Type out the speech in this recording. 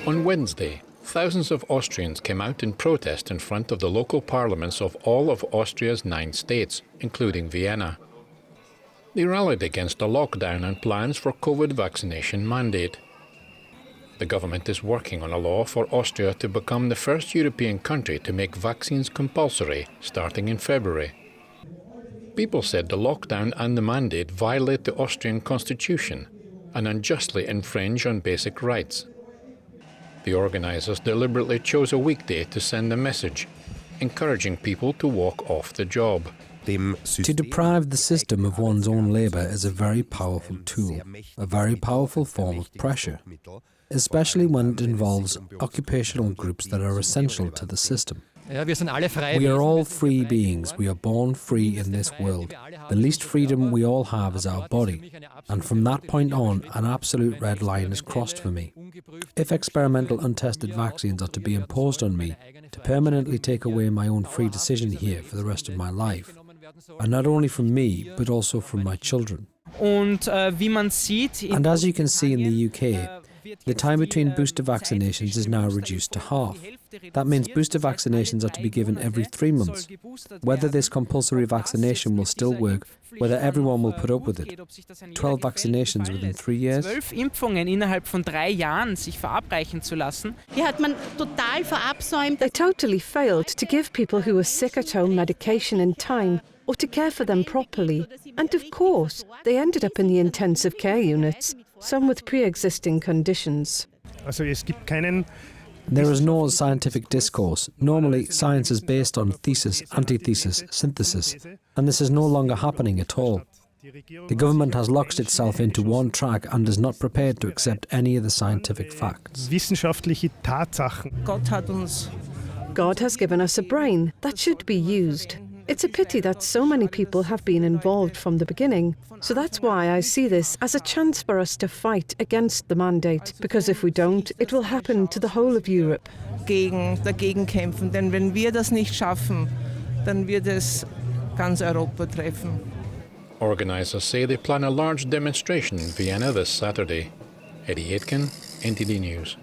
On Wednesday, thousands of Austrians came out in protest in front of the local parliaments of all of Austria's 9 states, including Vienna. They rallied against a lockdown and plans for COVID vaccination mandate. The government is working on a law for Austria to become the first European country to make vaccines compulsory, starting in February. People said the lockdown and the mandate violate the Austrian constitution and unjustly infringe on basic rights. The organisers deliberately chose a weekday to send a message, encouraging people to walk off the job. To deprive the system of one's own labour is a very powerful tool, a very powerful form of pressure, especially when it involves occupational groups that are essential to the system. We are all free beings. We are born free in this world. The least freedom we all have is our body. And from that point on, an absolute red line is crossed for me. If experimental untested vaccines are to be imposed on me to permanently take away my own free decision here for the rest of my life, and not only from me, but also from my children. And as you can see in the UK, the time between booster vaccinations is now reduced to half. That means booster vaccinations are to be given every 3 months. Whether this compulsory vaccination will still work, whether everyone will put up with it. 12 vaccinations within 3 years. They totally failed to give people who were sick at home medication in time or to care for them properly. And of course, they ended up in the intensive care units, some with pre-existing conditions. There is no scientific discourse. Normally, science is based on thesis, antithesis, synthesis, and this is no longer happening at all. The government has locked itself into one track and is not prepared to accept any of the scientific facts. God has given us a brain that should be used. It's a pity that so many people have been involved from the beginning. So that's why I see this as a chance for us to fight against the mandate. Because if we don't, it will happen to the whole of Europe. Dagegen kämpfen, denn wenn wir das nicht schaffen, dann wird es ganz Europa treffen. Organisers say they plan a large demonstration in Vienna this Saturday. Eddie Aitken, NTD News.